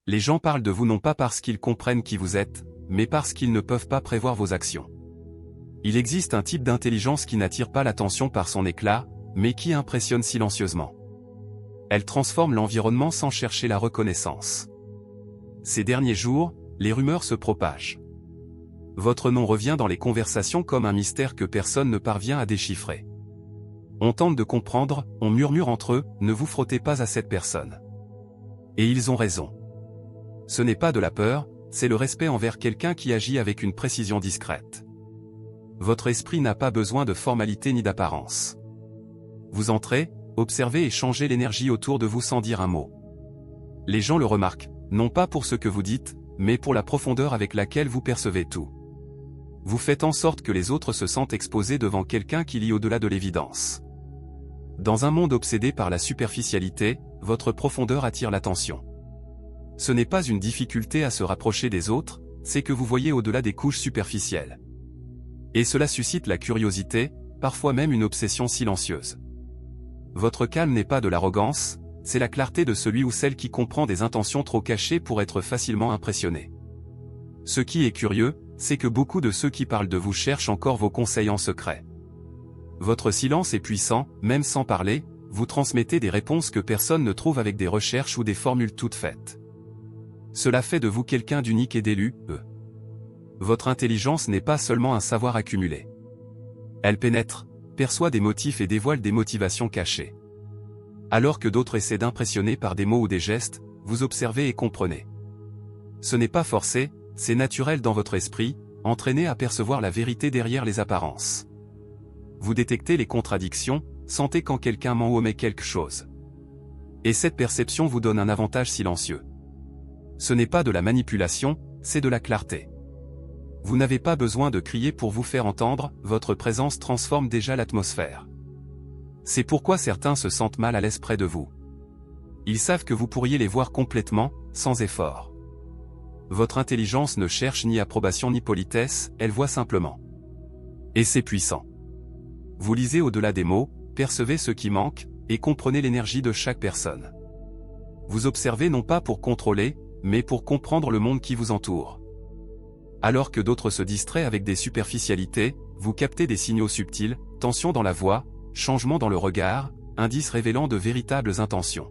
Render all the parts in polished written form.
Les gens parlent de vous non pas parce qu'ils comprennent qui vous êtes, mais parce qu'ils ne peuvent pas prévoir vos actions. Il existe un type d'intelligence qui n'attire pas l'attention par son éclat, mais qui impressionne silencieusement. Elle transforme l'environnement sans chercher la reconnaissance. Ces derniers jours, les rumeurs se propagent. Votre nom revient dans les conversations comme un mystère que personne ne parvient à déchiffrer. On tente de comprendre, on murmure entre eux, ne vous frottez pas à cette personne. Et ils ont raison. Ce n'est pas de la peur, c'est le respect envers quelqu'un qui agit avec une précision discrète. Votre esprit n'a pas besoin de formalité ni d'apparence. Vous entrez, observez et changez l'énergie autour de vous sans dire un mot. Les gens le remarquent, non pas pour ce que vous dites, mais pour la profondeur avec laquelle vous percevez tout. Vous faites en sorte que les autres se sentent exposés devant quelqu'un qui lit au-delà de l'évidence. Dans un monde obsédé par la superficialité, votre profondeur attire l'attention. Ce n'est pas une difficulté à se rapprocher des autres, c'est que vous voyez au-delà des couches superficielles. Et cela suscite la curiosité, parfois même une obsession silencieuse. Votre calme n'est pas de l'arrogance, c'est la clarté de celui ou celle qui comprend des intentions trop cachées pour être facilement impressionné. Ce qui est curieux, c'est que beaucoup de ceux qui parlent de vous cherchent encore vos conseils en secret. Votre silence est puissant, même sans parler, vous transmettez des réponses que personne ne trouve avec des recherches ou des formules toutes faites. Cela fait de vous quelqu'un d'unique et d'élu, Votre intelligence n'est pas seulement un savoir accumulé. Elle pénètre, perçoit des motifs et dévoile des motivations cachées. Alors que d'autres essaient d'impressionner par des mots ou des gestes, vous observez et comprenez. Ce n'est pas forcé, c'est naturel dans votre esprit, entraîné à percevoir la vérité derrière les apparences. Vous détectez les contradictions, sentez quand quelqu'un ment ou omet quelque chose. Et cette perception vous donne un avantage silencieux. Ce n'est pas de la manipulation, c'est de la clarté. Vous n'avez pas besoin de crier pour vous faire entendre, votre présence transforme déjà l'atmosphère. C'est pourquoi certains se sentent mal à l'aise près de vous. Ils savent que vous pourriez les voir complètement, sans effort. Votre intelligence ne cherche ni approbation ni politesse, elle voit simplement. Et c'est puissant. Vous lisez au-delà des mots, percevez ce qui manque, et comprenez l'énergie de chaque personne. Vous observez non pas pour contrôler, mais pour comprendre le monde qui vous entoure. Alors que d'autres se distraient avec des superficialités, vous captez des signaux subtils, tension dans la voix, changement dans le regard, indices révélant de véritables intentions.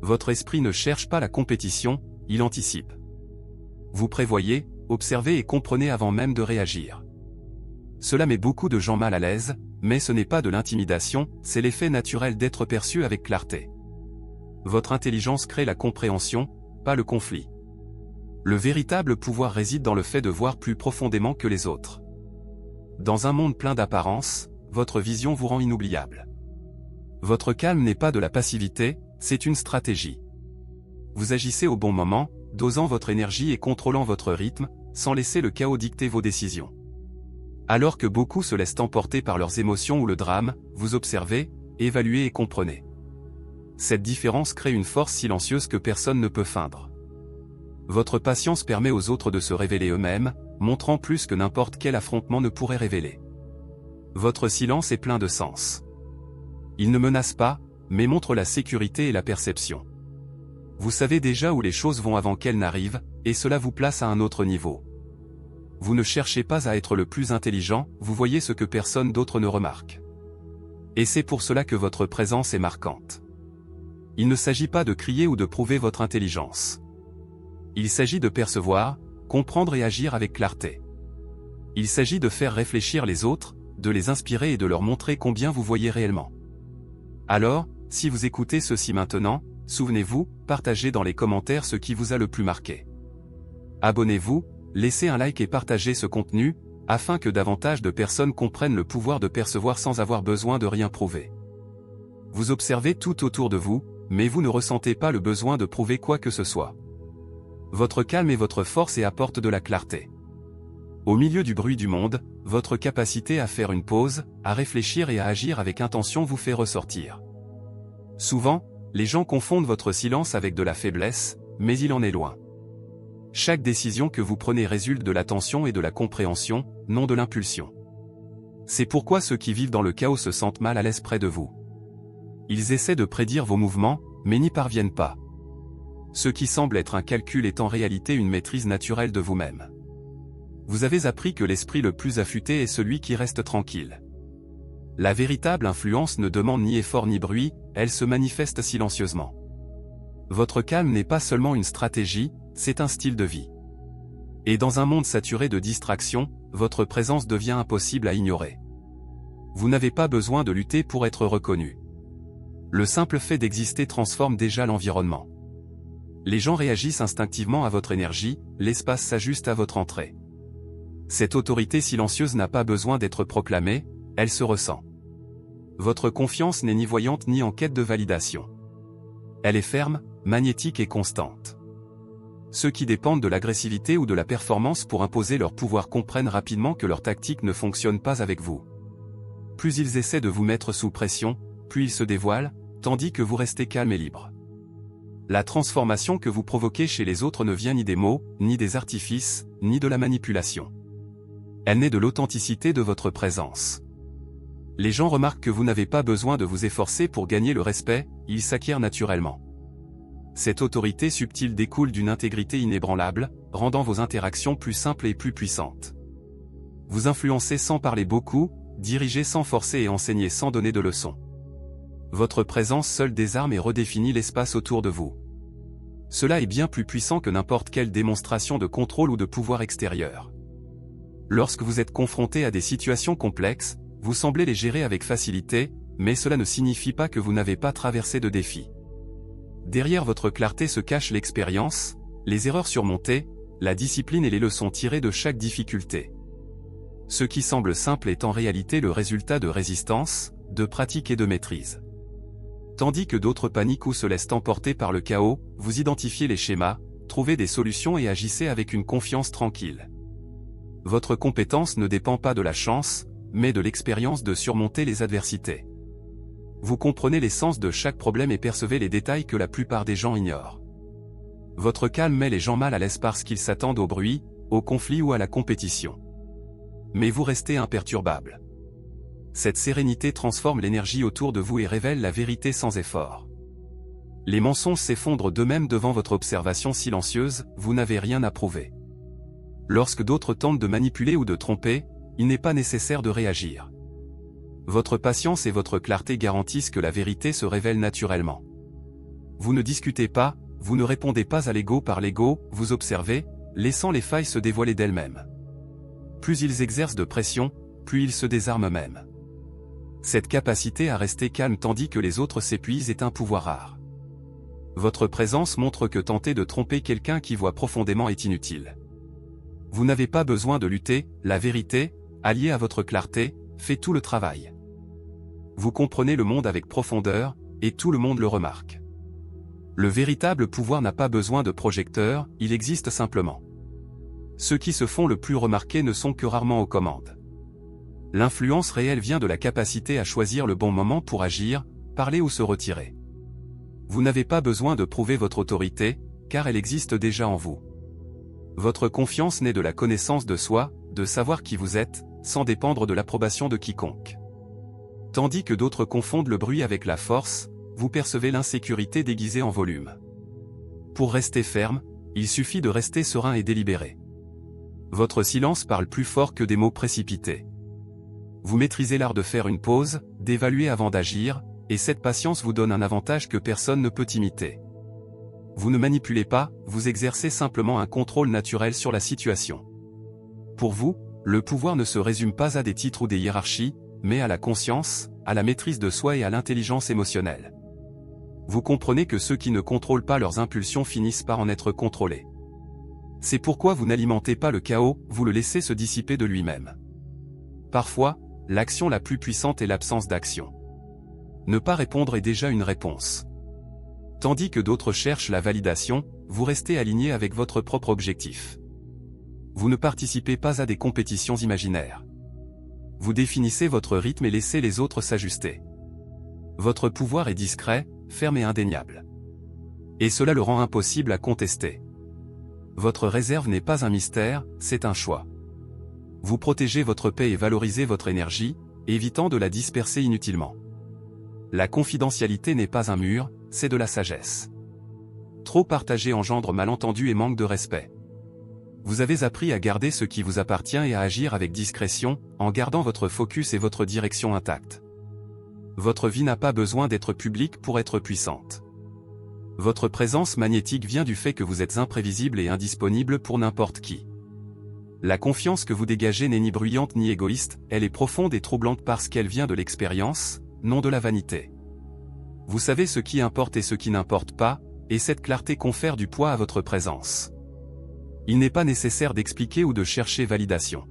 Votre esprit ne cherche pas la compétition, il anticipe. Vous prévoyez, observez et comprenez avant même de réagir. Cela met beaucoup de gens mal à l'aise, mais ce n'est pas de l'intimidation, c'est l'effet naturel d'être perçu avec clarté. Votre intelligence crée la compréhension, pas le conflit. Le véritable pouvoir réside dans le fait de voir plus profondément que les autres. Dans un monde plein d'apparences, votre vision vous rend inoubliable. Votre calme n'est pas de la passivité, c'est une stratégie. Vous agissez au bon moment, dosant votre énergie et contrôlant votre rythme, sans laisser le chaos dicter vos décisions. Alors que beaucoup se laissent emporter par leurs émotions ou le drame, vous observez, évaluez et comprenez. Cette différence crée une force silencieuse que personne ne peut feindre. Votre patience permet aux autres de se révéler eux-mêmes, montrant plus que n'importe quel affrontement ne pourrait révéler. Votre silence est plein de sens. Il ne menace pas, mais montre la sécurité et la perception. Vous savez déjà où les choses vont avant qu'elles n'arrivent, et cela vous place à un autre niveau. Vous ne cherchez pas à être le plus intelligent, vous voyez ce que personne d'autre ne remarque. Et c'est pour cela que votre présence est marquante. Il ne s'agit pas de crier ou de prouver votre intelligence. Il s'agit de percevoir, comprendre et agir avec clarté. Il s'agit de faire réfléchir les autres, de les inspirer et de leur montrer combien vous voyez réellement. Alors, si vous écoutez ceci maintenant, souvenez-vous, partagez dans les commentaires ce qui vous a le plus marqué. Abonnez-vous, laissez un like et partagez ce contenu, afin que davantage de personnes comprennent le pouvoir de percevoir sans avoir besoin de rien prouver. Vous observez tout autour de vous, mais vous ne ressentez pas le besoin de prouver quoi que ce soit. Votre calme est votre force et apporte de la clarté. Au milieu du bruit du monde, votre capacité à faire une pause, à réfléchir et à agir avec intention vous fait ressortir. Souvent, les gens confondent votre silence avec de la faiblesse, mais il en est loin. Chaque décision que vous prenez résulte de l'attention et de la compréhension, non de l'impulsion. C'est pourquoi ceux qui vivent dans le chaos se sentent mal à l'aise près de vous. Ils essaient de prédire vos mouvements, mais n'y parviennent pas. Ce qui semble être un calcul est en réalité une maîtrise naturelle de vous-même. Vous avez appris que l'esprit le plus affûté est celui qui reste tranquille. La véritable influence ne demande ni effort ni bruit, elle se manifeste silencieusement. Votre calme n'est pas seulement une stratégie, c'est un style de vie. Et dans un monde saturé de distractions, votre présence devient impossible à ignorer. Vous n'avez pas besoin de lutter pour être reconnu. Le simple fait d'exister transforme déjà l'environnement. Les gens réagissent instinctivement à votre énergie, l'espace s'ajuste à votre entrée. Cette autorité silencieuse n'a pas besoin d'être proclamée, elle se ressent. Votre confiance n'est ni voyante ni en quête de validation. Elle est ferme, magnétique et constante. Ceux qui dépendent de l'agressivité ou de la performance pour imposer leur pouvoir comprennent rapidement que leur tactique ne fonctionne pas avec vous. Plus ils essaient de vous mettre sous pression, plus ils se dévoilent, tandis que vous restez calme et libre. La transformation que vous provoquez chez les autres ne vient ni des mots, ni des artifices, ni de la manipulation. Elle naît de l'authenticité de votre présence. Les gens remarquent que vous n'avez pas besoin de vous efforcer pour gagner le respect, il s'acquiert naturellement. Cette autorité subtile découle d'une intégrité inébranlable, rendant vos interactions plus simples et plus puissantes. Vous influencez sans parler beaucoup, dirigez sans forcer et enseignez sans donner de leçons. Votre présence seule désarme et redéfinit l'espace autour de vous. Cela est bien plus puissant que n'importe quelle démonstration de contrôle ou de pouvoir extérieur. Lorsque vous êtes confronté à des situations complexes, vous semblez les gérer avec facilité, mais cela ne signifie pas que vous n'avez pas traversé de défis. Derrière votre clarté se cache l'expérience, les erreurs surmontées, la discipline et les leçons tirées de chaque difficulté. Ce qui semble simple est en réalité le résultat de résistance, de pratique et de maîtrise. Tandis que d'autres paniquent ou se laissent emporter par le chaos, vous identifiez les schémas, trouvez des solutions et agissez avec une confiance tranquille. Votre compétence ne dépend pas de la chance, mais de l'expérience de surmonter les adversités. Vous comprenez l'essence de chaque problème et percevez les détails que la plupart des gens ignorent. Votre calme met les gens mal à l'aise parce qu'ils s'attendent au bruit, au conflit ou à la compétition. Mais vous restez imperturbable. Cette sérénité transforme l'énergie autour de vous et révèle la vérité sans effort. Les mensonges s'effondrent d'eux-mêmes devant votre observation silencieuse, vous n'avez rien à prouver. Lorsque d'autres tentent de manipuler ou de tromper, il n'est pas nécessaire de réagir. Votre patience et votre clarté garantissent que la vérité se révèle naturellement. Vous ne discutez pas, vous ne répondez pas à l'ego par l'ego, vous observez, laissant les failles se dévoiler d'elles-mêmes. Plus ils exercent de pression, plus ils se désarment eux-mêmes. Cette capacité à rester calme tandis que les autres s'épuisent est un pouvoir rare. Votre présence montre que tenter de tromper quelqu'un qui voit profondément est inutile. Vous n'avez pas besoin de lutter, la vérité, alliée à votre clarté, fait tout le travail. Vous comprenez le monde avec profondeur, et tout le monde le remarque. Le véritable pouvoir n'a pas besoin de projecteur, il existe simplement. Ceux qui se font le plus remarquer ne sont que rarement aux commandes. L'influence réelle vient de la capacité à choisir le bon moment pour agir, parler ou se retirer. Vous n'avez pas besoin de prouver votre autorité, car elle existe déjà en vous. Votre confiance naît de la connaissance de soi, de savoir qui vous êtes, sans dépendre de l'approbation de quiconque. Tandis que d'autres confondent le bruit avec la force, vous percevez l'insécurité déguisée en volume. Pour rester ferme, il suffit de rester serein et délibéré. Votre silence parle plus fort que des mots précipités. Vous maîtrisez l'art de faire une pause, d'évaluer avant d'agir, et cette patience vous donne un avantage que personne ne peut imiter. Vous ne manipulez pas, vous exercez simplement un contrôle naturel sur la situation. Pour vous, le pouvoir ne se résume pas à des titres ou des hiérarchies, mais à la conscience, à la maîtrise de soi et à l'intelligence émotionnelle. Vous comprenez que ceux qui ne contrôlent pas leurs impulsions finissent par en être contrôlés. C'est pourquoi vous n'alimentez pas le chaos, vous le laissez se dissiper de lui-même. Parfois, l'action la plus puissante est l'absence d'action. Ne pas répondre est déjà une réponse. Tandis que d'autres cherchent la validation, vous restez aligné avec votre propre objectif. Vous ne participez pas à des compétitions imaginaires. Vous définissez votre rythme et laissez les autres s'ajuster. Votre pouvoir est discret, ferme et indéniable. Et cela le rend impossible à contester. Votre réserve n'est pas un mystère, c'est un choix. Vous protégez votre paix et valorisez votre énergie, évitant de la disperser inutilement. La confidentialité n'est pas un mur, c'est de la sagesse. Trop partager engendre malentendus et manque de respect. Vous avez appris à garder ce qui vous appartient et à agir avec discrétion, en gardant votre focus et votre direction intacte. Votre vie n'a pas besoin d'être publique pour être puissante. Votre présence magnétique vient du fait que vous êtes imprévisible et indisponible pour n'importe qui. La confiance que vous dégagez n'est ni bruyante ni égoïste, elle est profonde et troublante parce qu'elle vient de l'expérience, non de la vanité. Vous savez ce qui importe et ce qui n'importe pas, et cette clarté confère du poids à votre présence. Il n'est pas nécessaire d'expliquer ou de chercher validation.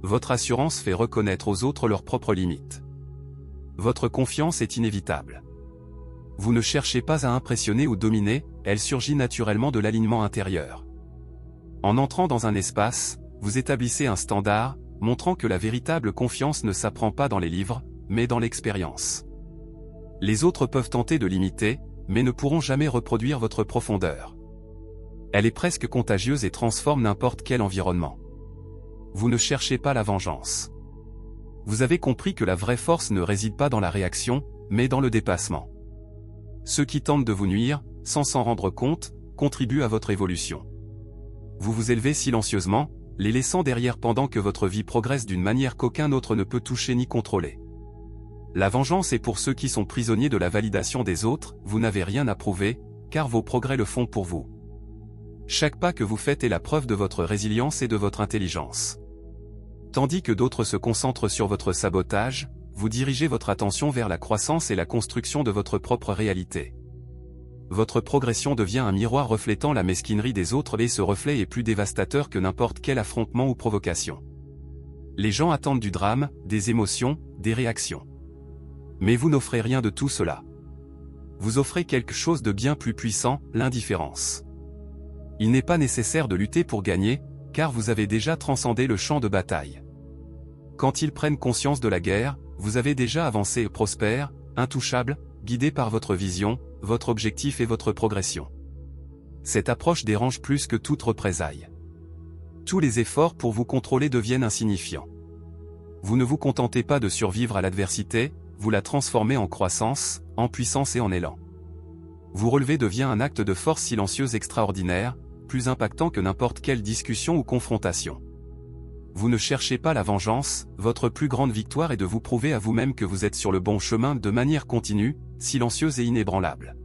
Votre assurance fait reconnaître aux autres leurs propres limites. Votre confiance est inévitable. Vous ne cherchez pas à impressionner ou dominer, elle surgit naturellement de l'alignement intérieur. En entrant dans un espace, vous établissez un standard, montrant que la véritable confiance ne s'apprend pas dans les livres, mais dans l'expérience. Les autres peuvent tenter de l'imiter, mais ne pourront jamais reproduire votre profondeur. Elle est presque contagieuse et transforme n'importe quel environnement. Vous ne cherchez pas la vengeance. Vous avez compris que la vraie force ne réside pas dans la réaction, mais dans le dépassement. Ceux qui tentent de vous nuire, sans s'en rendre compte, contribuent à votre évolution. Vous vous élevez silencieusement, les laissant derrière pendant que votre vie progresse d'une manière qu'aucun autre ne peut toucher ni contrôler. La vengeance est pour ceux qui sont prisonniers de la validation des autres, vous n'avez rien à prouver, car vos progrès le font pour vous. Chaque pas que vous faites est la preuve de votre résilience et de votre intelligence. Tandis que d'autres se concentrent sur votre sabotage, vous dirigez votre attention vers la croissance et la construction de votre propre réalité. Votre progression devient un miroir reflétant la mesquinerie des autres et ce reflet est plus dévastateur que n'importe quel affrontement ou provocation. Les gens attendent du drame, des émotions, des réactions. Mais vous n'offrez rien de tout cela. Vous offrez quelque chose de bien plus puissant, l'indifférence. Il n'est pas nécessaire de lutter pour gagner, car vous avez déjà transcendé le champ de bataille. Quand ils prennent conscience de la guerre, vous avez déjà avancé et prospère, intouchable, guidé par votre vision, votre objectif et votre progression. Cette approche dérange plus que toute représaille. Tous les efforts pour vous contrôler deviennent insignifiants. Vous ne vous contentez pas de survivre à l'adversité, vous la transformez en croissance, en puissance et en élan. Vous relever devient un acte de force silencieuse extraordinaire, plus impactant que n'importe quelle discussion ou confrontation. Vous ne cherchez pas la vengeance, votre plus grande victoire est de vous prouver à vous-même que vous êtes sur le bon chemin de manière continue, silencieuse et inébranlable.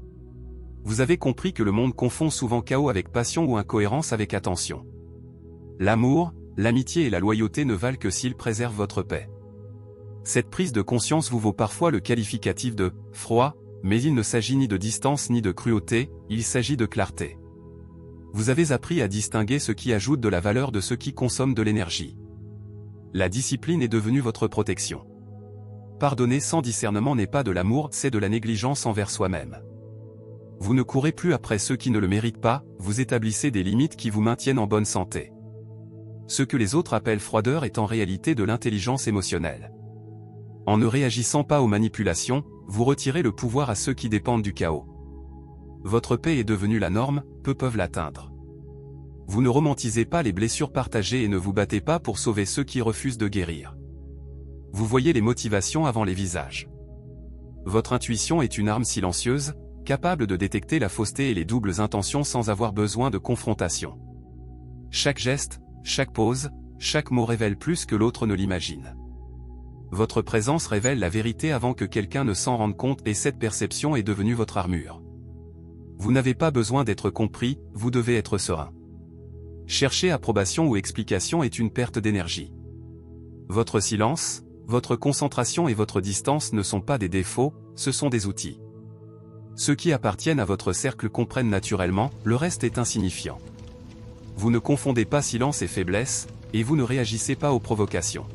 Vous avez compris que le monde confond souvent chaos avec passion ou incohérence avec attention. L'amour, l'amitié et la loyauté ne valent que s'ils préservent votre paix. Cette prise de conscience vous vaut parfois le qualificatif de « froid », mais il ne s'agit ni de distance ni de cruauté, il s'agit de clarté. Vous avez appris à distinguer ce qui ajoute de la valeur de ce qui consomme de l'énergie. La discipline est devenue votre protection. Pardonner sans discernement n'est pas de l'amour, c'est de la négligence envers soi-même. Vous ne courez plus après ceux qui ne le méritent pas, vous établissez des limites qui vous maintiennent en bonne santé. Ce que les autres appellent froideur est en réalité de l'intelligence émotionnelle. En ne réagissant pas aux manipulations, vous retirez le pouvoir à ceux qui dépendent du chaos. Votre paix est devenue la norme, peu peuvent l'atteindre. Vous ne romantisez pas les blessures partagées et ne vous battez pas pour sauver ceux qui refusent de guérir. Vous voyez les motivations avant les visages. Votre intuition est une arme silencieuse, capable de détecter la fausseté et les doubles intentions sans avoir besoin de confrontation. Chaque geste, chaque pause, chaque mot révèle plus que l'autre ne l'imagine. Votre présence révèle la vérité avant que quelqu'un ne s'en rende compte et cette perception est devenue votre armure. Vous n'avez pas besoin d'être compris, vous devez être serein. Chercher approbation ou explication est une perte d'énergie. Votre silence, votre concentration et votre distance ne sont pas des défauts, ce sont des outils. Ceux qui appartiennent à votre cercle comprennent naturellement, le reste est insignifiant. Vous ne confondez pas silence et faiblesse, et vous ne réagissez pas aux provocations.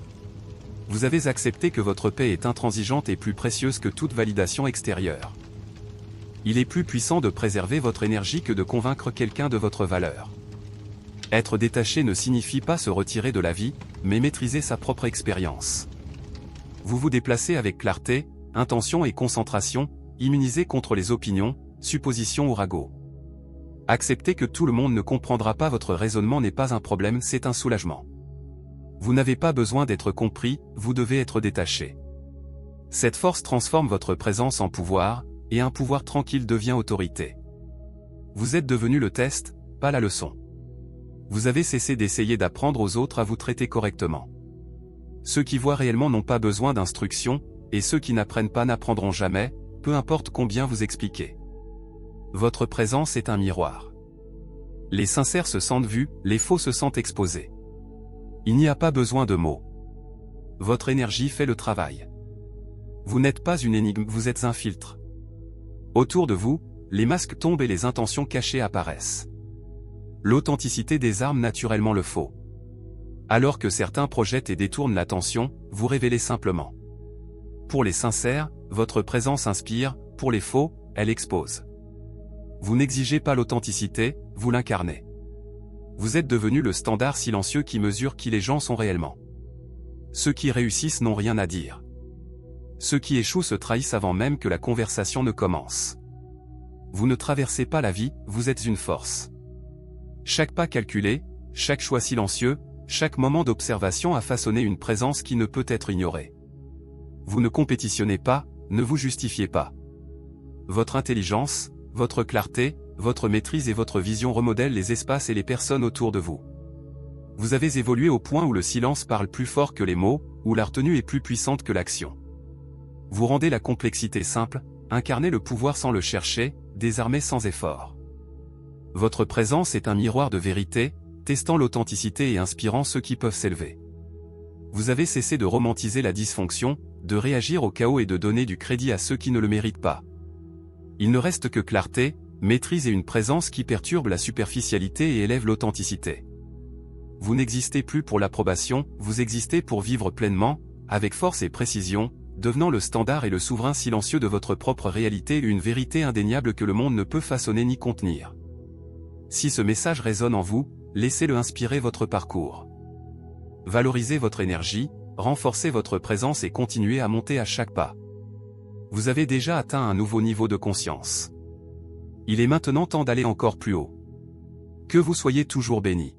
Vous avez accepté que votre paix est intransigeante et plus précieuse que toute validation extérieure. Il est plus puissant de préserver votre énergie que de convaincre quelqu'un de votre valeur. Être détaché ne signifie pas se retirer de la vie, mais maîtriser sa propre expérience. Vous vous déplacez avec clarté, intention et concentration, immunisé contre les opinions, suppositions ou ragots. Accepter que tout le monde ne comprendra pas votre raisonnement n'est pas un problème, c'est un soulagement. Vous n'avez pas besoin d'être compris, vous devez être détaché. Cette force transforme votre présence en pouvoir, et un pouvoir tranquille devient autorité. Vous êtes devenu le test, pas la leçon. Vous avez cessé d'essayer d'apprendre aux autres à vous traiter correctement. Ceux qui voient réellement n'ont pas besoin d'instructions, et ceux qui n'apprennent pas n'apprendront jamais, peu importe combien vous expliquez. Votre présence est un miroir. Les sincères se sentent vus, les faux se sentent exposés. Il n'y a pas besoin de mots. Votre énergie fait le travail. Vous n'êtes pas une énigme, vous êtes un filtre. Autour de vous, les masques tombent et les intentions cachées apparaissent. L'authenticité désarme naturellement le faux. Alors que certains projettent et détournent l'attention, vous révélez simplement. Pour les sincères, votre présence inspire, pour les faux, elle expose. Vous n'exigez pas l'authenticité, vous l'incarnez. Vous êtes devenu le standard silencieux qui mesure qui les gens sont réellement. Ceux qui réussissent n'ont rien à dire. Ceux qui échouent se trahissent avant même que la conversation ne commence. Vous ne traversez pas la vie, vous êtes une force. Chaque pas calculé, chaque choix silencieux, chaque moment d'observation a façonné une présence qui ne peut être ignorée. Vous ne compétitionnez pas, ne vous justifiez pas. Votre intelligence, votre clarté, votre maîtrise et votre vision remodèlent les espaces et les personnes autour de vous. Vous avez évolué au point où le silence parle plus fort que les mots, où la retenue est plus puissante que l'action. Vous rendez la complexité simple, incarnez le pouvoir sans le chercher, désarmez sans effort. Votre présence est un miroir de vérité, testant l'authenticité et inspirant ceux qui peuvent s'élever. Vous avez cessé de romantiser la dysfonction, de réagir au chaos et de donner du crédit à ceux qui ne le méritent pas. Il ne reste que clarté, maîtrise et une présence qui perturbe la superficialité et élève l'authenticité. Vous n'existez plus pour l'approbation, vous existez pour vivre pleinement, avec force et précision, devenant le standard et le souverain silencieux de votre propre réalité, une vérité indéniable que le monde ne peut façonner ni contenir. Si ce message résonne en vous, laissez-le inspirer votre parcours. Valorisez votre énergie, renforcez votre présence et continuez à monter à chaque pas. Vous avez déjà atteint un nouveau niveau de conscience. Il est maintenant temps d'aller encore plus haut. Que vous soyez toujours bénis.